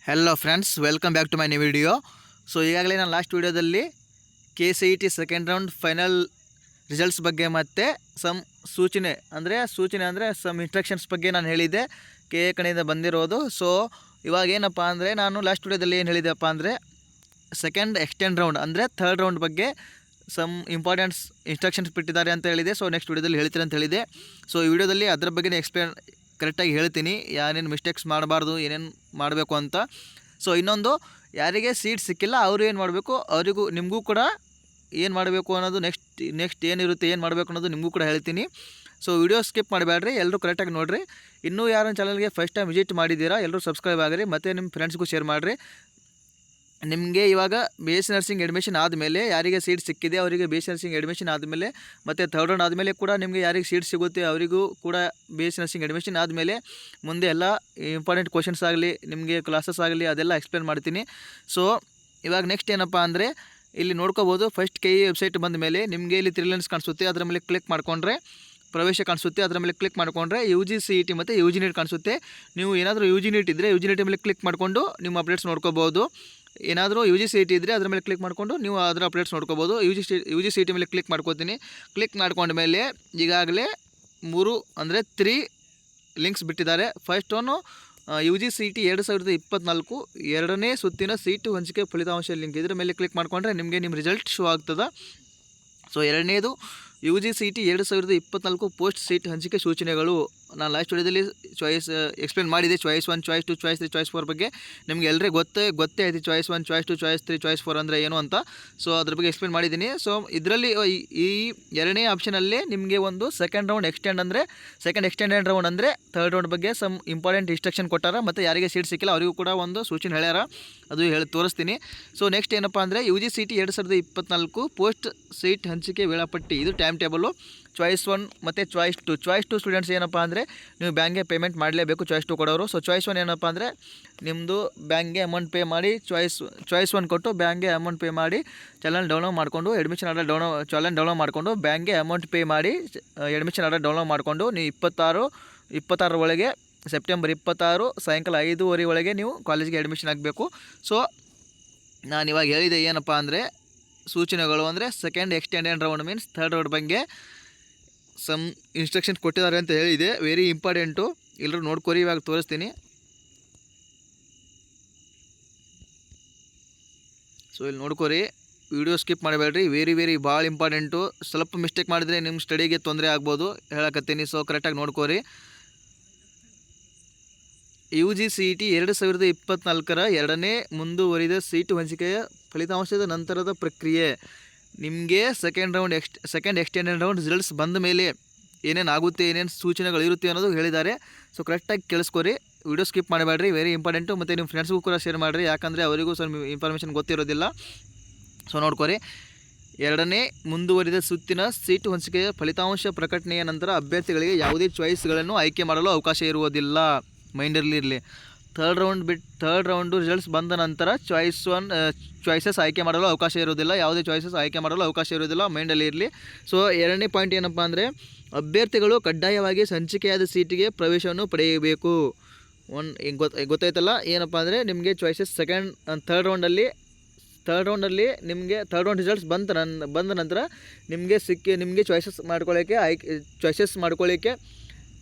Hello friends, welcome back to my new video. So ಈಗಾಗಲೇ ನಾನು last ವಿಡಿಯೋದಲ್ಲಿ KCET second round final results ಬಗ್ಗೆ ಮತ್ತು ಸೂಚನೆ ಅಂದರೆ ಸಮ್ ಇನ್ಸ್ಟ್ರಕ್ಷನ್ಸ್ ಬಗ್ಗೆ ನಾನು ಹೇಳಿದ್ದೆ, KA ಕಡೆಯಿಂದ ಬಂದಿರೋದು. ಸೊ ಇವಾಗ ಏನಪ್ಪ ಅಂದರೆ, ನಾನು ಲಾಸ್ಟ್ ವಿಡಿಯೋದಲ್ಲಿ ಏನು ಹೇಳಿದ್ದೆಪ್ಪ ಅಂದರೆ, ಸೆಕೆಂಡ್ ಎಕ್ಸ್ಟೆಂಡ್ ರೌಂಡ್ ಅಂದರೆ ಥರ್ಡ್ ರೌಂಡ್ ಬಗ್ಗೆ ಸಮ್ ಇಂಪಾರ್ಟೆಂಟ್ಸ್ ಇನ್ಸ್ಟ್ರಕ್ಷನ್ಸ್ ಬಿಟ್ಟಿದ್ದಾರೆ ಅಂತ ಹೇಳಿದೆ. ಸೊ ನೆಕ್ಸ್ಟ್ ವಿಡಿಯೋದಲ್ಲಿ ಹೇಳ್ತೀನಿ ಅಂತ ಹೇಳಿದೆ. ಸೊ ಈ ವಿಡಿಯೋದಲ್ಲಿ ಅದ್ರ ಬಗ್ಗೆ ಎಕ್ಸ್ಪ್ಲೇನ್ ಕರೆಕ್ಟಾಗಿ ಹೇಳ್ತೀನಿ, ಏನೇನು ಮಿಸ್ಟೇಕ್ಸ್ ಮಾಡಬಾರ್ದು, ಏನೇನು ಮಾಡಬೇಕು ಅಂತ. ಸೊ ಇನ್ನೊಂದು, ಯಾರಿಗೆ ಸೀಟ್ ಸಿಕ್ಕಿಲ್ಲ ಅವರು ಏನು ಮಾಡಬೇಕು, ಅವರಿಗೂ ನಿಮಗೂ ಕೂಡ ಏನು ಮಾಡಬೇಕು ಅನ್ನೋದು ನೆಕ್ಸ್ಟ್ ಏನಿರುತ್ತೆ, ಏನು ಮಾಡಬೇಕು ಅನ್ನೋದು ನಿಮಗೂ ಕೂಡ ಹೇಳ್ತೀನಿ. ಸೊ ವಿಡಿಯೋ ಸ್ಕಿಪ್ ಮಾಡಬೇಡ್ರಿ, ಎಲ್ಲರೂ ಕರೆಕ್ಟಾಗಿ ನೋಡಿರಿ. ಇನ್ನೂ ಯಾರು ಚಾನಲ್ಗೆ ಫಸ್ಟ್ ಟೈಮ್ ವಿಸಿಟ್ ಮಾಡಿದ್ದೀರಾ ಎಲ್ಲರೂ ಸಬ್ಸ್ಕ್ರೈಬ್ ಆಗಿರಿ, ಮತ್ತು ನಿಮ್ಮ ಫ್ರೆಂಡ್ಸ್ಗೂ ಶೇರ್ ಮಾಡಿರಿ. ನಿಮಗೆ ಇವಾಗ BSc ನರ್ಸಿಂಗ್ ಅಡ್ಮಿಷನ್ ಆದಮೇಲೆ ಯಾರಿಗೆ ಸೀಟ್ ಸಿಕ್ಕಿದೆ ಅವರಿಗೆ BSc ನರ್ಸಿಂಗ್ ಅಡ್ಮಿಷನ್ ಆದಮೇಲೆ ಮತ್ತು ಥರ್ಡ್ ರೌಂಡ್ ಆದಮೇಲೆ ಕೂಡ ನಿಮಗೆ ಯಾರಿಗೆ ಸೀಟ್ ಸಿಗುತ್ತೆ ಅವರಿಗೂ ಕೂಡ BSc ನರ್ಸಿಂಗ್ ಅಡ್ಮಿಷನ್ ಆದಮೇಲೆ ಮುಂದೆ ಎಲ್ಲ ಇಂಪಾರ್ಟೆಂಟ್ ಕ್ವಶನ್ಸ್ ಆಗಲಿ, ನಿಮಗೆ ಕ್ಲಾಸಸ್ ಆಗಲಿ, ಅದೆಲ್ಲ ಎಕ್ಸ್ಪ್ಲೇನ್ ಮಾಡ್ತೀನಿ. ಸೊ ಇವಾಗ ನೆಕ್ಸ್ಟ್ ಏನಪ್ಪ ಅಂದರೆ, ಇಲ್ಲಿ ನೋಡ್ಕೋಬೋದು, ಫಸ್ಟ್ KE ವೆಬ್ಸೈಟ್ ಬಂದ ಮೇಲೆ ನಿಮಗೆ ಇಲ್ಲಿ 3 ಲೈನ್ಸ್ ಕಾಣಿಸುತ್ತೆ, ಅದರ ಮೇಲೆ ಕ್ಲಿಕ್ ಮಾಡಿಕೊಂಡ್ರೆ ಪ್ರವೇಶ ಕಾಣಿಸುತ್ತೆ. ಅದರ ಮೇಲೆ ಕ್ಲಿಕ್ ಮಾಡಿಕೊಂಡ್ರೆ UG CET ಮತ್ತು UG NEET ಕಾಣಿಸುತ್ತೆ. ನೀವು ಏನಾದರೂ UG NEET ಇದ್ದರೆ UG NEET ಮೇಲೆ ಕ್ಲಿಕ್ ಮಾಡಿಕೊಂಡು ನಿಮ್ಮ ಅಪ್ಡೇಟ್ಸ್ ನೋಡ್ಕೋಬೋದು. ಏನಾದರೂ UG CET ಇದ್ದರೆ ಅದರ ಮೇಲೆ ಕ್ಲಿಕ್ ಮಾಡಿಕೊಂಡು ನೀವು ಅದರ ಅಪ್ಡೇಟ್ಸ್ ನೋಡ್ಕೋಬೋದು. UG CET ಮೇಲೆ ಕ್ಲಿಕ್ ಮಾಡ್ಕೋತೀನಿ. ಕ್ಲಿಕ್ ಮಾಡ್ಕೊಂಡ ಮೇಲೆ ಈಗಾಗಲೇ 3 ಲಿಂಕ್ಸ್ ಬಿಟ್ಟಿದ್ದಾರೆ. ಫಸ್ಟ್ ಒನ್ನು UG CET 2024 ಎರಡನೇ ಸುತ್ತಿನ ಸೀಟು ಹಂಚಿಕೆ ಫಲಿತಾಂಶ ಲಿಂಕ್, ಇದರ ಮೇಲೆ ಕ್ಲಿಕ್ ಮಾಡಿಕೊಂಡ್ರೆ ನಿಮಗೆ ನಿಮ್ಮ ರಿಸಲ್ಟ್ ಶೋ ಆಗ್ತದೆ. ಸೊ ಎರಡನೇದು UG CET 2024 ಪೋಸ್ಟ್ ಸೀಟ್ ಹಂಚಿಕೆ ಸೂಚನೆಗಳು. ನಾನು ಲಾಸ್ಟ್ ವಿಡಿಯೋದಲ್ಲಿ ಎಕ್ಸ್ಪ್ಲೇನ್ ಮಾಡಿದೆ, ಚಾಯ್ಸ್ 1, ಚಾಯ್ಸ್ 2, ಚಾಯ್ಸ್ 3, ಚಾಯ್ಸ್ 4 ಬಗ್ಗೆ. ನಿಮಗೆ ಎಲ್ಲರೇ ಗೊತ್ತೇ ಐತಿ ಚಾಯ್ಸ್ 1, ಚಾಯ್ಸ್ 2, ಚಾಯ್ಸ್ 3, ಚಾಯ್ಸ್ 4 ಅಂದರೆ ಏನು ಅಂತ. ಸೊ ಅದ್ರ ಬಗ್ಗೆ ಎಕ್ಸ್ಪ್ಲೇನ್ ಮಾಡಿದ್ದೀನಿ. ಸೊ ಇದರಲ್ಲಿ ಈ ಎರಡನೇ ಆಪ್ಷನಲ್ಲಿ ನಿಮಗೆ ಒಂದು ಸೆಕೆಂಡ್ ಎಕ್ಸ್ಟೆಂಡೆಡ್ ರೌಂಡ್ ಅಂದರೆ ಥರ್ಡ್ ರೌಂಡ್ ಬಗ್ಗೆ ಸಮ್ ಇಂಪಾರ್ಟೆಂಟ್ ಇನ್ಸ್ಟ್ರಕ್ಷನ್ ಕೊಟ್ಟಾರ, ಮತ್ತು ಯಾರಿಗೆ ಸೀಟ್ ಸಿಕ್ಕಿಲ್ಲ ಅವರಿಗೂ ಕೂಡ ಒಂದು ಸೂಚನೆ ಹೇಳ್ಯಾರ, ಅದು ತೋರಿಸ್ತೀನಿ. ಸೊ ನೆಕ್ಸ್ಟ್ ಏನಪ್ಪ ಅಂದರೆ, UG CET 2024 ಪೋಸ್ಟ್ ಸೀಟ್ ಹಂಚಿಕೆ ವೇಳಾಪಟ್ಟಿ, ಇದು ಟೈಮ್ ಟೇಬಲು. ಚಾಯ್ಸ್ 1 ಮತ್ತು ಚಾಯ್ಸ್ 2 ಸ್ಟೂಡೆಂಟ್ಸ್ ಏನಪ್ಪ ಅಂದರೆ, ನೀವು ಬ್ಯಾಂಕ್ಗೆ ಪೇಮೆಂಟ್ ಮಾಡಲೇಬೇಕು, ಚಾಯ್ಸ್ 2 ಕೊಡೋರು. ಸೊ ಚಾಯ್ಸ್ 1 ಏನಪ್ಪ ಅಂದರೆ, ನಿಮ್ಮದು ಬ್ಯಾಂಕ್ಗೆ ಅಮೌಂಟ್ ಪೇ ಮಾಡಿ ಚಾಯ್ಸ್ 1 ಕೊಟ್ಟು ಬ್ಯಾಂಕ್ಗೆ ಅಮೌಂಟ್ ಪೇ ಮಾಡಿ ಚಲನ್ ಡೌನ್ಲೋಡ್ ಮಾಡಿಕೊಂಡು ಅಡ್ಮಿಷನ್ ಆರ್ಡರ್ ಡೌನ್ಲೋಡ್ ಮಾಡಿಕೊಂಡು ಬ್ಯಾಂಕ್ಗೆ ಅಮೌಂಟ್ ಪೇ ಮಾಡಿ ಅಡ್ಮಿಷನ್ ಆರ್ಡರ್ ಡೌನ್ಲೋಡ್ ಮಾಡಿಕೊಂಡು ನೀವು 26 ಒಳಗೆ, ಸೆಪ್ಟೆಂಬರ್ 26 ಸಾಯಂಕಾಲ 5:30 ಒಳಗೆ ನೀವು ಕಾಲೇಜಿಗೆ ಅಡ್ಮಿಷನ್ ಆಗಬೇಕು. ಸೊ ನಾನು ಇವಾಗ ಹೇಳಿದೆ ಏನಪ್ಪ ಅಂದರೆ, ಸೂಚನೆಗಳು ಅಂದರೆ second extended round means third round ಬಗ್ಗೆ ಸಮ್ ಇನ್ಸ್ಟ್ರಕ್ಷನ್ಸ್ ಕೊಟ್ಟಿದ್ದಾರೆ ಅಂತ ಹೇಳಿದೆ, ವೆರಿ ಇಂಪಾರ್ಟೆಂಟು, ಎಲ್ಲರೂ ನೋಡ್ಕೊರಿ. ಇವಾಗ ತೋರಿಸ್ತೀನಿ. ಸೊ ಇಲ್ಲಿ ನೋಡ್ಕೊರಿ, ವಿಡಿಯೋ ಸ್ಕಿಪ್ ಮಾಡಬೇಡ್ರಿ, ವೆರಿ ಭಾಳ ಇಂಪಾರ್ಟೆಂಟು. ಸ್ವಲ್ಪ ಮಿಸ್ಟೇಕ್ ಮಾಡಿದರೆ ನಿಮ್ಮ ಸ್ಟಡಿಗೆ ತೊಂದರೆ ಆಗ್ಬೋದು, ಹೇಳಕತ್ತೀನಿ. ಸೊ ಕರೆಕ್ಟಾಗಿ ನೋಡ್ಕೊರಿ. UG CET 2024 ಎರಡನೇ ಮುಂದುವರಿದ ಸೀಟು ಹಂಚಿಕೆಯ ಫಲಿತಾಂಶದ ನಂತರದ ಪ್ರಕ್ರಿಯೆ. ನಿಮಗೆ ಸೆಕೆಂಡ್ ಎಕ್ಸ್ಟೆಂಡೆಡ್ ರೌಂಡ್ ರಿಸಲ್ಟ್ಸ್ ಬಂದ ಮೇಲೆ ಏನೇನು ಆಗುತ್ತೆ, ಏನೇನು ಸೂಚನೆಗಳು ಇರುತ್ತೆ ಅನ್ನೋದು ಹೇಳಿದ್ದಾರೆ. ಸೊ ಕರೆಕ್ಟಾಗಿ ಕೇಳಿಸ್ಕೊರಿ, ವಿಡಿಯೋ ಸ್ಕಿಪ್ ಮಾಡಬೇಡ್ರಿ, ವೆರಿ ಇಂಪಾರ್ಟೆಂಟು. ಮತ್ತು ನಿಮ್ಮ ಫ್ರೆಂಡ್ಸ್ಗೂ ಕೂಡ ಶೇರ್ ಮಾಡಿರಿ, ಯಾಕಂದರೆ ಅವರಿಗೂ ಸ್ವಲ್ಪ ಇನ್ಫಾರ್ಮೇಷನ್ ಗೊತ್ತಿರೋದಿಲ್ಲ. ಸೊ ನೋಡ್ಕೊರಿ, ಎರಡನೇ ಮುಂದುವರಿದ ಸುತ್ತಿನ ಸೀಟು ಹಂಚಿಕೆಯ ಫಲಿತಾಂಶ ಪ್ರಕಟಣೆಯ ನಂತರ ಅಭ್ಯರ್ಥಿಗಳಿಗೆ ಯಾವುದೇ ಚಾಯ್ಸ್ಗಳನ್ನು ಆಯ್ಕೆ ಮಾಡಲು ಅವಕಾಶ ಇರುವುದಿಲ್ಲ, ಮೈಂಡಲ್ಲಿರಲಿ. ಥರ್ಡ್ ರೌಂಡು ರಿಸಲ್ಟ್ಸ್ ಬಂದ ನಂತರ ಚಾಯ್ಸಸ್ ಆಯ್ಕೆ ಮಾಡಲು ಅವಕಾಶ ಇರೋದಿಲ್ಲ, ಯಾವುದೇ ಚಾಯ್ಸಸ್ ಆಯ್ಕೆ ಮಾಡಲು ಅವಕಾಶ ಇರೋದಿಲ್ಲ, ಮೈಂಡಲ್ಲಿ ಇರಲಿ. ಸೊ ಎರಡನೇ ಪಾಯಿಂಟ್ ಏನಪ್ಪ ಅಂದರೆ, ಅಭ್ಯರ್ಥಿಗಳು ಕಡ್ಡಾಯವಾಗಿ ಹಂಚಿಕೆಯಾದ ಸೀಟಿಗೆ ಪ್ರವೇಶವನ್ನು ಪಡೆಯಬೇಕು. ಗೊತ್ತಾಯ್ತಲ್ಲ, ಏನಪ್ಪ ಅಂದರೆ ನಿಮಗೆ ಚಾಯ್ಸಸ್ ಥರ್ಡ್ ರೌಂಡಲ್ಲಿ ನಿಮಗೆ ಥರ್ಡ್ ರೌಂಡ್ ರಿಸಲ್ಟ್ಸ್ ಬಂದ ನಂತರ ನಿಮಗೆ ಚಾಯ್ಸಸ್ ಮಾಡ್ಕೊಳ್ಳೋಕ್ಕೆ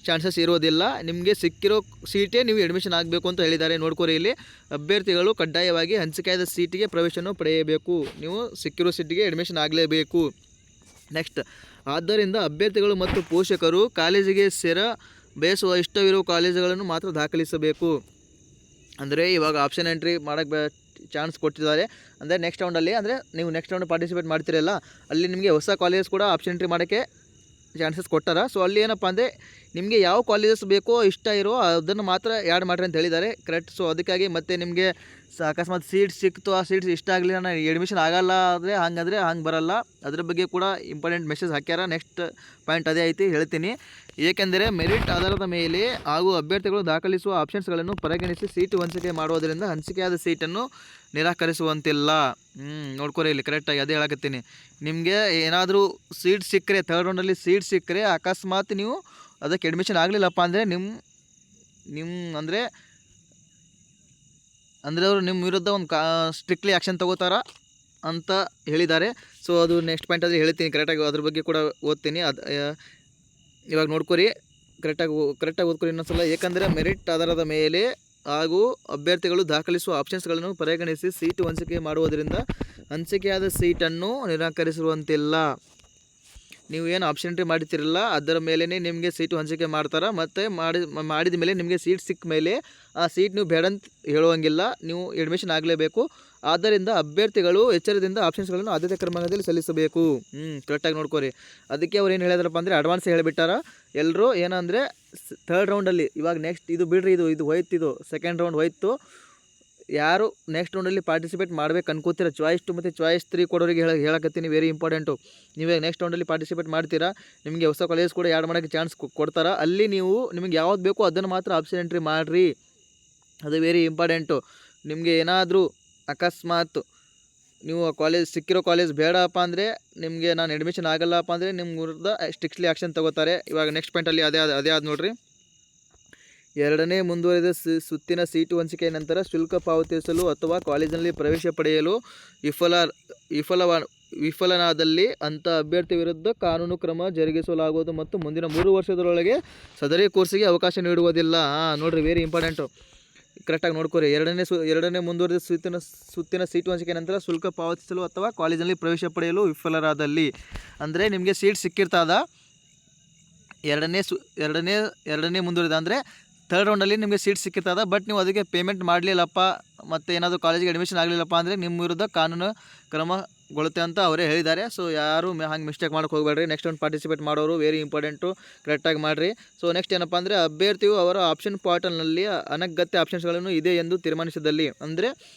ಚಾನ್ಸಸ್ ಇರೋದಿಲ್ಲ. ನಿಮಗೆ ಸಿಕ್ಕಿರೋ ಸೀಟೇ ನೀವು ಅಡ್ಮಿಷನ್ ಆಗಬೇಕು ಅಂತ ಹೇಳಿದ್ದಾರೆ. ನೋಡ್ಕೊರಿ, ಇಲ್ಲಿ ಅಭ್ಯರ್ಥಿಗಳು ಕಡ್ಡಾಯವಾಗಿ ಹಂಚಿಕೆಯಾದ ಸೀಟಿಗೆ ಪ್ರವೇಶವನ್ನು ಪಡೆಯಬೇಕು, ನೀವು ಸಿಕ್ಕಿರೋ ಸೀಟಿಗೆ ಅಡ್ಮಿಷನ್ ಆಗಲೇಬೇಕು. ನೆಕ್ಸ್ಟ್, ಆದ್ದರಿಂದ ಅಭ್ಯರ್ಥಿಗಳು ಮತ್ತು ಪೋಷಕರು ಕಾಲೇಜಿಗೆ ಬಯಸುವ ಇಷ್ಟವಿರುವ ಕಾಲೇಜುಗಳನ್ನು ಮಾತ್ರ ದಾಖಲಿಸಬೇಕು. ಅಂದರೆ ಇವಾಗ ಆಪ್ಷನ್ ಎಂಟ್ರಿ ಮಾಡೋಕ್ಕೆ ಚಾನ್ಸ್ ಕೊಟ್ಟಿದ್ದಾರೆ. ಅಂದರೆ ನೆಕ್ಸ್ಟ್ ರೌಂಡಲ್ಲಿ, ಅಂದರೆ ನೀವು ನೆಕ್ಸ್ಟ್ ರೌಂಡ್ ಪಾರ್ಟಿಸಿಪೇಟ್ ಮಾಡ್ತಿರಲ್ಲ, ಅಲ್ಲಿ ನಿಮಗೆ ಹೊಸ ಕಾಲೇಜಸ್ ಕೂಡ ಆಪ್ಷನ್ ಎಂಟ್ರಿ ಮಾಡೋಕ್ಕೆ ಚಾನ್ಸಸ್ ಕೊಟ್ಟಾರ. ಸೊ ಅಲ್ಲಿ ಏನಪ್ಪ ಅಂದರೆ, ನಿಮಗೆ ಯಾವ ಕಾಲೇಜಸ್ ಬೇಕೋ ಇಷ್ಟ ಇರೋ ಅದನ್ನು ಮಾತ್ರ ಆ್ಯಡ್ ಮಾಡಿರಿ ಅಂತ ಹೇಳಿದ್ದಾರೆ, ಕರೆಕ್ಟ್. ಸೊ ಅದಕ್ಕಾಗಿ ಮತ್ತೆ ನಿಮಗೆ ಅಕಸ್ಮಾತ್ ಸೀಟ್ ಸಿಕ್ತು, ಆ ಸೀಟ್ಸ್ ಇಷ್ಟ ಆಗಲಿಲ್ಲ, ನಾನು ಅಡ್ಮಿಷನ್ ಆಗಲ್ಲ ಅಂದರೆ ಹಂಗೆ ಬರಲ್ಲ. ಅದ್ರ ಬಗ್ಗೆ ಕೂಡ ಇಂಪಾರ್ಟೆಂಟ್ ಮೆಸೇಜ್ ಹಾಕ್ಯಾರ. ನೆಕ್ಸ್ಟ್ ಪಾಯಿಂಟ್ ಅದೇ ಐತಿ, ಹೇಳ್ತೀನಿ. ಏಕೆಂದರೆ ಮೆರಿಟ್ ಆಧಾರದ ಮೇಲೆ ಹಾಗೂ ಅಭ್ಯರ್ಥಿಗಳು ದಾಖಲಿಸುವ ಆಪ್ಷನ್ಸ್ಗಳನ್ನು ಪರಿಗಣಿಸಿ ಸೀಟು ಹಂಚಿಕೆ ಮಾಡುವುದರಿಂದ ಹಂಚಿಕೆಯಾದ ಸೀಟನ್ನು ನಿರಾಕರಿಸುವಂತಿಲ್ಲ. ನೋಡ್ಕೊರಿ, ಇಲ್ಲಿ ಕರೆಕ್ಟಾಗಿ ಅದೇ ಹೇಳಕತ್ತೀನಿ. ನಿಮಗೆ ಏನಾದರೂ ಸೀಟ್ ಸಿಕ್ಕರೆ, ಥರ್ಡ್ ರೌಂಡಲ್ಲಿ ಸೀಟ್ ಸಿಕ್ಕರೆ, ಅಕಸ್ಮಾತ್ ನೀವು ಅದಕ್ಕೆ ಅಡ್ಮಿಷನ್ ಆಗಲಿಲ್ಲಪ್ಪ ಅಂದರೆ ನಿಮ್ಮ ಅಂದರೆ ಅಂದರೆ ಅವರು ನಿಮ್ಮ ವಿರುದ್ಧ ಒಂದು ಸ್ಟ್ರಿಕ್ಟ್ಲಿ ಆ್ಯಕ್ಷನ್ ತಗೋತಾರ ಅಂತ ಹೇಳಿದ್ದಾರೆ. ಸೊ ಅದು ನೆಕ್ಸ್ಟ್ ಪಾಯಿಂಟಲ್ಲಿ ಹೇಳ್ತೀನಿ ಕರೆಕ್ಟಾಗಿ, ಅದ್ರ ಬಗ್ಗೆ ಕೂಡ ಓದ್ತೀನಿ. ಅದು ಇವಾಗ ನೋಡ್ಕೊರಿ, ಕರೆಕ್ಟಾಗಿ ಓದ್ಕೊರಿ ಇನ್ನೊಂದ್ಸಲ. ಏಕೆಂದರೆ ಮೆರಿಟ್ ಆಧಾರದ ಮೇಲೆ ಹಾಗೂ ಅಭ್ಯರ್ಥಿಗಳು ದಾಖಲಿಸುವ ಆಪ್ಷನ್ಸ್ಗಳನ್ನು ಪರಿಗಣಿಸಿ ಸೀಟು ಹಂಚಿಕೆ ಮಾಡುವುದರಿಂದ ಹಂಚಿಕೆಯಾದ ಸೀಟನ್ನು ನಿರಾಕರಿಸುವಂತಿಲ್ಲ. ನೀವು ಏನು ಆಪ್ಷನ್ ಎಂಟ್ರಿ ಮಾಡ್ತಿರಲ್ಲ ಅದರ ಮೇಲೇ ನಿಮಗೆ ಸೀಟು ಹಂಚಿಕೆ ಮಾಡ್ತಾರೆ. ಮತ್ತು ಮಾಡಿದ ಮೇಲೆ ನಿಮಗೆ ಸೀಟ್ ಸಿಕ್ಕ ಮೇಲೆ ಆ ಸೀಟ್ ನೀವು ಬೇಡ ಅಂತ ಹೇಳುವಂಗಿಲ್ಲ, ನೀವು ಅಡ್ಮಿಷನ್ ಆಗಲೇಬೇಕು. ಆದ್ದರಿಂದ ಅಭ್ಯರ್ಥಿಗಳು ಎಚ್ಚರದಿಂದ ಆಪ್ಷನ್ಸ್ಗಳನ್ನು ಆದ್ಯತೆ ಕ್ರಮದಲ್ಲಿ ಸಲ್ಲಿಸಬೇಕು. ಕರೆಕ್ಟಾಗಿ ನೋಡ್ಕೊರಿ. ಅದಕ್ಕೆ ಅವ್ರು ಏನು ಹೇಳಿದ್ರಪ್ಪ ಅಂದರೆ ಅಡ್ವಾನ್ಸ್ ಹೇಳಿಬಿಟ್ಟಾರ ಎಲ್ಲರೂ. ಏನಂದರೆ ಥರ್ಡ್ ರೌಂಡಲ್ಲಿ ಇವಾಗ ನೆಕ್ಸ್ಟ್ ಇದು ಬಿಡ್ರಿ, ಇದು ಹೋಯ್ತು, ಸೆಕೆಂಡ್ ರೌಂಡ್ ಹೋಯ್ತು. ಯಾರು ನೆಕ್ಸ್ಟ್ ರೌಂಡಲ್ಲಿ ಪಾರ್ಟಿಸಿಪೇಟ್ ಮಾಡ್ಬೇಕು ಅನ್ಕೋತೀರ, ಚಾಯ್ಸ್ 2 ಮತ್ತು ಚಾಯ್ಸ್ 3 ಕೊಡೋರಿಗೆ ಹೇಳಕತ್ತೀನಿ, ವೆರಿ ಇಂಪಾರ್ಟೆಂಟು. ನೀವೇ ನೆಕ್ಸ್ಟ್ ರೌಂಡಲ್ಲಿ ಪಾರ್ಟಿಸಿಪೇಟ್ ಮಾಡ್ತೀರಾ, ನಿಮಗೆ ಹೊಸ ಕಾಲೇಜ್ ಕೂಡ ಆ್ಯಡ್ ಮಾಡೋಕ್ಕೆ ಚಾನ್ಸ್ ಕೊಡ್ತಾರೆ. ಅಲ್ಲಿ ನೀವು ನಿಮಗೆ ಯಾವ್ದು ಬೇಕೋ ಅದನ್ನು ಮಾತ್ರ ಆಪ್ಷನ್ ಎಂಟ್ರಿ ಮಾಡಿರಿ, ಅದು ವೆರಿ ಇಂಪಾರ್ಟೆಂಟು. ನಿಮಗೆ ಏನಾದರೂ ಅಕಸ್ಮಾತ್ ನೀವು ಸಿಕ್ಕಿರೋ ಕಾಲೇಜ್ ಬೇಡಪ್ಪ ಅಂದರೆ, ನಿಮಗೆ ನಾನು ಅಡ್ಮಿಷನ್ ಆಗಲ್ಲಪ್ಪ ಅಂದರೆ ನಿಮ್ಮ ವಿರುದ್ಧ ಸ್ಟ್ರಿಕ್ಟ್ಲಿ ಆ್ಯಕ್ಷನ್ ತಗೋತಾರೆ. ಇವಾಗ ನೆಕ್ಸ್ಟ್ ಪಾಯಿಂಟಲ್ಲಿ ಅದೇ ಆದ ನೋಡಿರಿ. ಎರಡನೇ ಮುಂದುವರಿದ ಸುತ್ತಿನ ಸೀಟು ಹಂಚಿಕೆಯ ನಂತರ ಶುಲ್ಕ ಪಾವತಿಸಲು ಅಥವಾ ಕಾಲೇಜಿನಲ್ಲಿ ಪ್ರವೇಶ ಪಡೆಯಲು ವಿಫಲನಾದಲ್ಲಿ ಅಂಥ ಅಭ್ಯರ್ಥಿ ವಿರುದ್ಧ ಕಾನೂನು ಕ್ರಮ ಜರುಗಿಸಲಾಗುವುದು ಮತ್ತು ಮುಂದಿನ 3 ವರ್ಷದೊಳಗೆ ಸದರಿ ಕೋರ್ಸಿಗೆ ಅವಕಾಶ ನೀಡುವುದಿಲ್ಲ. ನೋಡಿರಿ, ವೆರಿ ಇಂಪಾರ್ಟೆಂಟು, ಕರೆಕ್ಟಾಗಿ ನೋಡ್ಕೊರಿ. ಎರಡನೇ ಮುಂದುವರಿದ ಸುತ್ತಿನ ಸೀಟು ಹಂಚಿಕೆ ನಂತರ ಶುಲ್ಕ ಪಾವತಿಸಲು ಅಥವಾ ಕಾಲೇಜಿನಲ್ಲಿ ಪ್ರವೇಶ ಪಡೆಯಲು ವಿಫಲರಾದಲ್ಲಿ, ಅಂದರೆ ನಿಮಗೆ ಸೀಟ್ ಸಿಕ್ಕಿರ್ತದ. ಎರಡನೇ ಮುಂದುವರಿದ ಅಂದರೆ ಥರ್ಡ್ ರೌಂಡಲ್ಲಿ ನಿಮಗೆ ಸೀಟ್ ಸಿಕ್ಕಿರ್ತದ, ಬಟ್ ನೀವು ಅದಕ್ಕೆ ಪೇಮೆಂಟ್ ಮಾಡಲಿಲ್ಲಪ್ಪ ಮತ್ತು ಏನಾದರೂ ಕಾಲೇಜಿಗೆ ಅಡ್ಮಿಷನ್ ಆಗಲಿಲ್ಲಪ್ಪ ಅಂದರೆ ನಿಮ್ಮ ವಿರುದ್ಧ ಕಾನೂನು ಕ್ರಮಗೊಳ್ಳುತ್ತೆ ಅಂತ ಅವರೇ ಹೇಳಿದ್ದಾರೆ. ಸೊ ಯಾರು ಹಂಗೆ ಮಿಸ್ಟೇಕ್ ಮಾಡೋಕ್ಕೆ ಹೋಗಬೇಡ್ರಿ. ನೆಕ್ಸ್ಟ್ ಒಂದು ಪಾರ್ಟಿಸಿಪೇಟ್ ಮಾಡೋರು ವೆರಿ ಇಂಪಾರ್ಟೆಂಟು, ಕರೆಕ್ಟಾಗಿ ಮಾಡಿರಿ. ಸೊ ನೆಕ್ಸ್ಟ್ ಏನಪ್ಪ ಅಂದರೆ ಅಭ್ಯರ್ಥಿಯು ಅವರ ಆಪ್ಷನ್ ಪೋರ್ಟಲ್ನಲ್ಲಿ ಅನಗತ್ಯ ಆಪ್ಷನ್ಸ್ಗಳನ್ನು ಇದೆ ಎಂದು ತೀರ್ಮಾನಿಸಿದಲ್ಲಿ, ಅಂದರೆ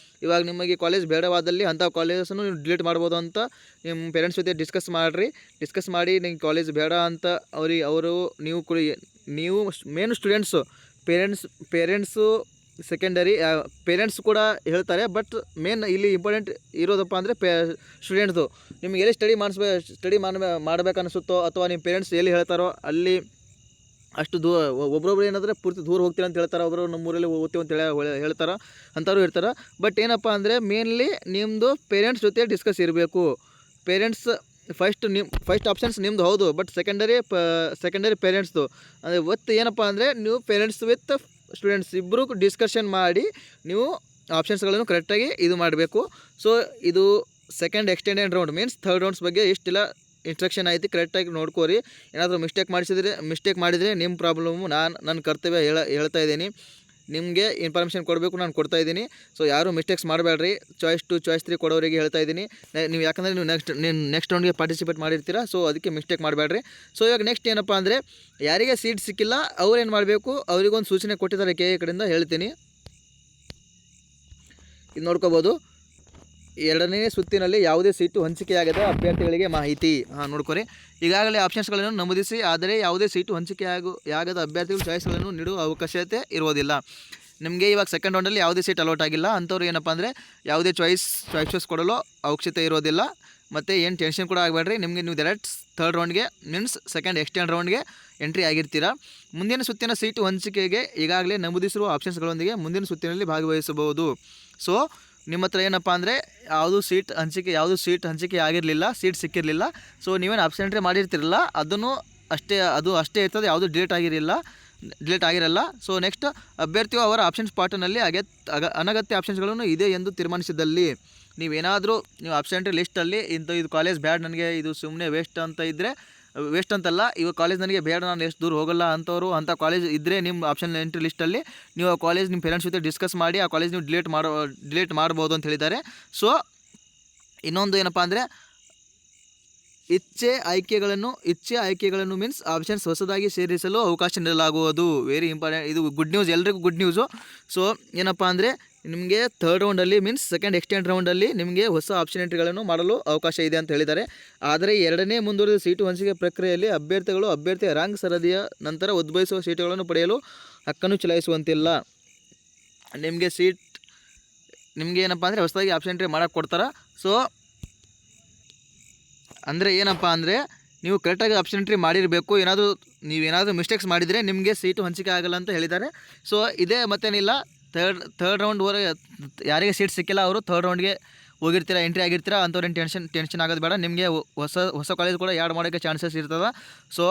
ಇವಾಗ ನಿಮಗೆ ಕಾಲೇಜ್ ಬೇಡವಾದಲ್ಲಿ ಅಂಥ ಕಾಲೇಜನ್ನು ನೀವು ಡಿಲೀಟ್ ಮಾಡ್ಬೋದು ಅಂತ ನಿಮ್ಮ ಪೇರೆಂಟ್ಸ್ ಜೊತೆ ಡಿಸ್ಕಸ್ ಮಾಡಿ ನಿಮ್ಗೆ ಕಾಲೇಜ್ ಬೇಡ ಅಂತ ಅವರು ನೀವು main students parents secondary, parents ಕೂಡ ಹೇಳ್ತಾರೆ. ಬಟ್ ಮೇನ್ ಇಲ್ಲಿ ಇಂಪಾರ್ಟೆಂಟ್ ಇರೋದಪ್ಪ ಅಂದರೆ ಸ್ಟೂಡೆಂಟ್ಸು. ನಿಮ್ಗೆ ಎಲ್ಲಿ ಸ್ಟಡಿ ಮಾಡಬೇಕನ್ನಿಸುತ್ತೋ ಅಥವಾ ನಿಮ್ಮ ಪೇರೆಂಟ್ಸ್ ಎಲ್ಲಿ ಹೇಳ್ತಾರೋ ಅಲ್ಲಿ ಅಷ್ಟು ಒಬ್ಬೊಬ್ರು ಏನಾದರೆ ಪೂರ್ತಿ ದೂರ ಹೋಗ್ತೀರ ಅಂತ ಹೇಳ್ತಾರೆ, ಒಬ್ಬರು ನಮ್ಮೂರಲ್ಲಿ ಓದ್ತೀವಿ ಅಂತ ಹೇಳ್ತಾರೆ, ಅಂಥವ್ರು ಇರ್ತಾರೆ. ಬಟ್ ಏನಪ್ಪ ಅಂದರೆ ಮೇನ್ಲಿ ನಿಮ್ಮದು ಪೇರೆಂಟ್ಸ್ ಜೊತೆ ಡಿಸ್ಕಸ್ ಇರಬೇಕು. ಪೇರೆಂಟ್ಸ್ ಫಸ್ಟ್ ಆಪ್ಷನ್ಸ್ ನಿಮ್ಮದು ಹೌದು, ಬಟ್ ಸೆಕೆಂಡರಿ ಪೇರೆಂಟ್ಸ್ದು. ಅಂದರೆ ಏನಪ್ಪ ಅಂದರೆ ನೀವು ಪೇರೆಂಟ್ಸ್ ವಿತ್ ಸ್ಟೂಡೆಂಟ್ಸ್ ಇಬ್ಬರು ಡಿಸ್ಕಷನ್ ಮಾಡಿ ನೀವು ಆಪ್ಷನ್ಸ್ಗಳನ್ನು ಕರೆಕ್ಟಾಗಿ ಇದು ಮಾಡಬೇಕು. ಸೊ ಇದು second extended round means third rounds ಬಗ್ಗೆ ಇಷ್ಟೆಲ್ಲ ಇನ್ಸ್ಟ್ರಕ್ಷನ್ ಐತಿ, ಕರೆಕ್ಟಾಗಿ ನೋಡ್ಕೋರಿ. ಏನಾದರೂ ಮಿಸ್ಟೇಕ್ ಮಾಡಿದರೆ ನಿಮ್ಮ ಪ್ರಾಬ್ಲಮ್ಮು, ನನ್ನ ಕರ್ತವ್ಯ ಹೇಳ್ತಾ ಇದ್ದೀನಿ. ನಿಮಗೆ ಇನ್ಫಾರ್ಮೇಷನ್ ಕೊಡಬೇಕು, ನಾನು ಕೊಡ್ತಾ ಇದ್ದೀನಿ. ಸೊ ಯಾರೂ ಮಿಸ್ಟೇಕ್ಸ್ ಮಾಡಬೇಡ್ರಿ. ಚಾಯ್ಸ್ 2 ಚಾಯ್ಸ್ 3 ಕೊಡೋರಿಗೆ ಹೇಳ್ತಾ ಇದ್ದೀನಿ. ನೀವು ಯಾಕಂದರೆ ನೀವು ನೆಕ್ಸ್ಟ್ ರೌಂಡ್ಗೆ ಪಾರ್ಟಿಸಿಪೇಟ್ ಮಾಡಿರ್ತೀರಾ, ಸೊ ಅದಕ್ಕೆ ಮಿಸ್ಟೇಕ್ ಮಾಡಬೇಡ್ರಿ. ಸೊ ಇವಾಗ ನೆಕ್ಸ್ಟ್ ಏನಪ್ಪ ಅಂದರೆ ಯಾರಿಗೆ ಸೀಟ್ ಸಿಕ್ಕಿಲ್ಲ ಅವ್ರೇನು ಮಾಡಬೇಕು, ಅವರಿಗೊಂದು ಸೂಚನೆ ಕೊಟ್ಟಿದ್ದಾರೆ KA ಕಡೆಯಿಂದ, ಹೇಳ್ತೀನಿ. ಇದು ನೋಡ್ಕೋಬೋದು. ಎರಡನೇ ಸುತ್ತಿನಲ್ಲಿ ಯಾವುದೇ ಸೀಟು ಹಂಚಿಕೆಯಾಗದ ಅಭ್ಯರ್ಥಿಗಳಿಗೆ ಮಾಹಿತಿ. ನೋಡ್ಕೊರಿ. ಈಗಾಗಲೇ ಆಪ್ಷನ್ಸ್ಗಳನ್ನು ನಮೂದಿಸಿ, ಆದರೆ ಯಾವುದೇ ಸೀಟು ಹಂಚಿಕೆಯಾಗದ ಅಭ್ಯರ್ಥಿಗಳು ಚಾಯ್ಸ್ಗಳನ್ನು ನೀಡುವ ಅವಕಾಶತೆ ಇರುವುದಿಲ್ಲ. ನಿಮಗೆ ಇವಾಗ ಸೆಕೆಂಡ್ ರೌಂಡಲ್ಲಿ ಯಾವುದೇ ಸೀಟ್ ಅಲೋಟ್ ಆಗಿಲ್ಲ ಅಂಥವ್ರು ಏನಪ್ಪ ಅಂದರೆ ಯಾವುದೇ ಚಾಯ್ಸಸ್ ಕೊಡಲು ಅವಶ್ಯಕತೆ ಇರೋದಿಲ್ಲ. ಮತ್ತು ಏನು ಟೆನ್ಷನ್ ಕೂಡ ಆಗಬೇಡ್ರಿ. ನೀವು ಡೈರೆಕ್ಟ್ ಥರ್ಡ್ ರೌಂಡ್ಗೆ ಮೀನ್ಸ್ ಸೆಕೆಂಡ್ ಎಕ್ಸ್ಟೆಂಡ್ ರೌಂಡ್ಗೆ ಎಂಟ್ರಿ ಆಗಿರ್ತೀರಾ. ಮುಂದಿನ ಸುತ್ತಿನ ಸೀಟು ಹಂಚಿಕೆಗೆ ಈಗಾಗಲೇ ನಮೂದಿಸಿರುವ ಆಪ್ಷನ್ಸ್ಗಳೊಂದಿಗೆ ಮುಂದಿನ ಸುತ್ತಿನಲ್ಲಿ ಭಾಗವಹಿಸಬಹುದು. ಸೊ ನಿಮ್ಮ ಹತ್ರ ಏನಪ್ಪ ಅಂದರೆ ಯಾವುದು ಸೀಟ್ ಹಂಚಿಕೆ ಆಗಿರಲಿಲ್ಲ, ಸೀಟ್ ಸಿಕ್ಕಿರಲಿಲ್ಲ. ಸೊ ನೀವೇನು ಆಪ್ಷನ್ ಎಂಟ್ರಿ ಮಾಡಿರ್ತಿರಲ್ಲ ಅದು ಅಷ್ಟೇ ಇರ್ತದೆ, ಯಾವುದು ಡಿಲೀಟ್ ಆಗಿರಲ್ಲ. ಸೊ ನೆಕ್ಸ್ಟ್ ಅಭ್ಯರ್ಥಿಯು ಅವರ ಆಪ್ಷನ್ಸ್ ಪಾರ್ಟ್ನಲ್ಲಿ ಅನಗತ್ಯ ಆಪ್ಷನ್ಸ್ಗಳನ್ನು ಇದೆ ಎಂದು ತೀರ್ಮಾನಿಸಿದಲ್ಲಿ, ನೀವು ಆಪ್ಷನ್ ಎಂಟ್ರಿ ಲಿಸ್ಟಲ್ಲಿ ಇದು ಕಾಲೇಜ್ ಬ್ಯಾಡ್, ನನಗೆ ಇದು ಸುಮ್ಮನೆ ವೇಸ್ಟ್ ಅಂತಲ್ಲ, ಇವಾಗ ಕಾಲೇಜ್ ನನಗೆ ಬೇಡ, ನಾನು ಎಷ್ಟು ದೂರ ಹೋಗಲ್ಲ ಅಂಥ ಕಾಲೇಜ್ ಇದ್ದರೆ ನಿಮ್ಮ ಆಪ್ಷನ್ ಎಂಟ್ರಿ ಲಿಸ್ಟಲ್ಲಿ ನೀವು ಆ ಕಾಲೇಜ್ ನಿಮ್ಮ ಪೇರೆಂಟ್ಸ್ ಜೊತೆ ಡಿಸ್ಕಸ್ ಮಾಡಿ ಆ ಕಾಲೇಜ್ ನೀವು ಡಿಲೀಟ್ ಮಾಡ್ಬೋದು ಅಂತ ಹೇಳಿದ್ದಾರೆ. ಸೊ ಇನ್ನೊಂದು ಏನಪ್ಪ ಅಂದರೆ ಇಚ್ಛೆ ಆಯ್ಕೆಗಳನ್ನು ಮೀನ್ಸ್ ಆಪ್ಷನ್ಸ್ ಹೊಸದಾಗಿ ಸೇರಿಸಲು ಅವಕಾಶ ನೀಡಲಾಗುವುದು. ವೆರಿ ಇಂಪಾರ್ಟೆಂಟ್, ಇದು ಗುಡ್ ನ್ಯೂಸ್, ಎಲ್ರಿಗೂ ಗುಡ್ ನ್ಯೂಸು. ಸೊ ಏನಪ್ಪ ಅಂದರೆ ನಿಮಗೆ ಥರ್ಡ್ ರೌಂಡಲ್ಲಿ ಮೀನ್ಸ್ ಸೆಕೆಂಡ್ ಎಕ್ಸ್ಟೆಂಡ್ ರೌಂಡಲ್ಲಿ ನಿಮಗೆ ಹೊಸ ಆಪ್ಷನ್ ಎಂಟ್ರಿಗಳನ್ನು ಮಾಡಲು ಅವಕಾಶ ಇದೆ ಅಂತ ಹೇಳಿದ್ದಾರೆ. ಆದರೆ ಎರಡನೇ ಮುಂದುವರಿದ ಸೀಟು ಹಂಚಿಕೆ ಪ್ರಕ್ರಿಯೆಯಲ್ಲಿ ಅಭ್ಯರ್ಥಿಯ ರ್ಯಾಂಕ್ ಸರದಿಯ ನಂತರ ಉದ್ಭವಿಸುವ ಸೀಟುಗಳನ್ನು ಪಡೆಯಲು ಹಕ್ಕನ್ನು ಚಲಾಯಿಸುವಂತಿಲ್ಲ. ನಿಮಗೆ ಏನಪ್ಪ ಅಂದರೆ ಹೊಸದಾಗಿ ಆಪ್ಷನ್ ಎಂಟ್ರಿ ಮಾಡೋಕ್ಕೆ ಕೊಡ್ತಾರೆ. ಸೊ ಅಂದರೆ ಏನಪ್ಪ ಅಂದರೆ ನೀವು ಕರೆಕ್ಟಾಗಿ ಆಪ್ಷನ್ ಎಂಟ್ರಿ ಮಾಡಿರಬೇಕು. ನೀವೇನಾದರೂ ಮಿಸ್ಟೇಕ್ಸ್ ಮಾಡಿದರೆ ನಿಮಗೆ ಸೀಟು ಹಂಚಿಕೆ ಆಗಲ್ಲ ಅಂತ ಹೇಳಿದ್ದಾರೆ. ಸೊ ಇದೇ ಮತ್ತೇನಿಲ್ಲ, ಥರ್ಡ್ ರೌಂಡ್ವರೆಗೆ ಯಾರಿಗೆ ಸೀಟ್ ಸಿಕ್ಕಿಲ್ಲ ಅವರು ಥರ್ಡ್ ರೌಂಡ್ಗೆ ಹೋಗಿರ್ತೀರ, ಎಂಟ್ರಿ ಆಗಿರ್ತೀರ, ಅಂಥವ್ರೇನು ಟೆನ್ಷನ್ ಆಗೋದು ಬೇಡ. ನಿಮಗೆ ಹೊಸ ಕಾಲೇಜ್ ಕೂಡ ಆ್ಯಡ್ ಮಾಡೋಕ್ಕೆ ಚಾನ್ಸಸ್ ಇರ್ತದೆ. ಸೊ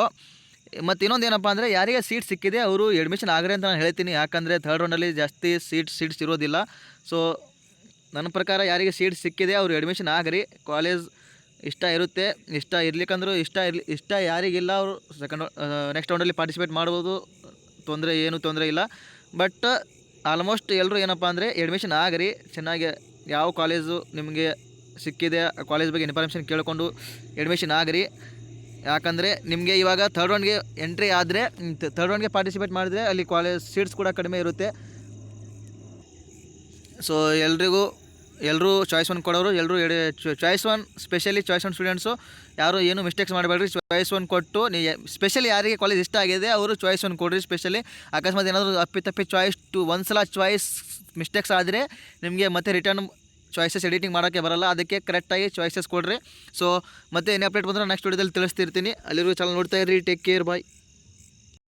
ಮತ್ತು ಇನ್ನೊಂದು ಏನಪ್ಪ ಅಂದರೆ, ಯಾರಿಗೆ ಸೀಟ್ ಸಿಕ್ಕಿದೆ ಅವರು ಅಡ್ಮಿಷನ್ ಆಗ್ರಿ ಅಂತ ನಾನು ಹೇಳ್ತೀನಿ. ಯಾಕಂದರೆ ಥರ್ಡ್ ರೌಂಡಲ್ಲಿ ಜಾಸ್ತಿ ಸೀಟ್ಸ್ ಇರೋದಿಲ್ಲ. ಸೊ ನನ್ನ ಪ್ರಕಾರ ಯಾರಿಗೆ ಸೀಟ್ ಸಿಕ್ಕಿದೆ ಅವರು ಅಡ್ಮಿಷನ್ ಆಗ್ರಿ. ಕಾಲೇಜ್ ಇಷ್ಟ ಇರುತ್ತೆ, ಇಷ್ಟ ಇರ್ಲಿಕ್ಕಂದ್ರೂ ಇಷ್ಟ ಯಾರಿಗಿಲ್ಲ ಅವರು ನೆಕ್ಸ್ಟ್ ರೌಂಡಲ್ಲಿ ಪಾರ್ಟಿಸಿಪೇಟ್ ಮಾಡ್ಬೋದು, ಏನೂ ತೊಂದರೆ ಇಲ್ಲ. ಬಟ್ ಆಲ್ಮೋಸ್ಟ್ ಎಲ್ಲರೂ ಏನಪ್ಪ ಅಂದರೆ ಅಡ್ಮಿಷನ್ ಆಗ್ರಿ. ಚೆನ್ನಾಗಿ ಯಾವ ಕಾಲೇಜು ನಿಮಗೆ ಸಿಕ್ಕಿದೆ ಆ ಕಾಲೇಜ್ ಬಗ್ಗೆ ಇನ್ಫಾರ್ಮೇಷನ್ ಕೇಳಿಕೊಂಡು ಅಡ್ಮಿಷನ್ ಆಗ್ರಿ. ಯಾಕಂದರೆ ನಿಮಗೆ ಇವಾಗ ಥರ್ಡ್ ರೌಂಡ್ಗೆ ಎಂಟ್ರಿ ಆದರೆ, ಥರ್ಡ್ ರೌಂಡ್ಗೆ ಪಾರ್ಟಿಸಿಪೇಟ್ ಮಾಡಿದ್ರೆ ಅಲ್ಲಿ ಕಾಲೇಜ್ ಸೀಟ್ಸ್ ಕೂಡ ಕಡಿಮೆ ಇರುತ್ತೆ. ಸೊ ಎಲ್ಲರೂ ಚಾಯ್ಸ್ 1 ಕೊಡೋರು, ಎಲ್ಲರೂ ಚಾಯ್ಸ್ 1, ಸ್ಪೆಷಲಿ ಚಾಯ್ಸ್ 1 ಸ್ಟೂಡೆಂಟ್ಸು ಯಾರು ಏನು ಮಿಸ್ಟೇಕ್ಸ್ ಮಾಡಬೇಡ್ರಿ. ಚಾಯ್ಸ್ 1 ಕೊಟ್ಟು ಸ್ಪೆಷಲಿ ಯಾರಿಗೆ ಕಾಲೇಜ್ ಇಷ್ಟ ಆಗಿದೆ ಅವರು ಚಾಯ್ಸ್ 1 ಕೊಡ್ರಿ. ಸ್ಪೆಷಲಿ ಅಕಸ್ಮಾತ್ ಏನಾದರೂ ತಪ್ಪಿ ಒಂದ್ಸಲ ಚಾಯ್ಸ್ ಮಿಸ್ಟೇಕ್ಸ್ ಆದರೆ ನಿಮಗೆ ಮತ್ತೆ ರಿಟರ್ನ್ ಚಾಯ್ಸಸ್ ಎಡಿಟಿಂಗ್ ಮಾಡೋಕ್ಕೆ ಬರಲ್ಲ. ಅದಕ್ಕೆ ಕರೆಕ್ಟಾಗಿ ಚಾಯ್ಸಸ್ ಕೊಡ್ರಿ. ಸೊ ಮತ್ತೆ ಏನೇ ಅಪ್ಡೇಟ್ ಬಂದರೆ ನೆಕ್ಸ್ಟ್ ವಿಡಿಯೋದಲ್ಲಿ ತಿಳಿಸ್ತಿರ್ತೀನಿ. ಅಲ್ಲಿವರೆಗೂ ಚಾನಲ್ ನೋಡ್ತಾ ಇರ್ರಿ. ಟೇಕ್ ಕೇರ್, ಬಾಯ್.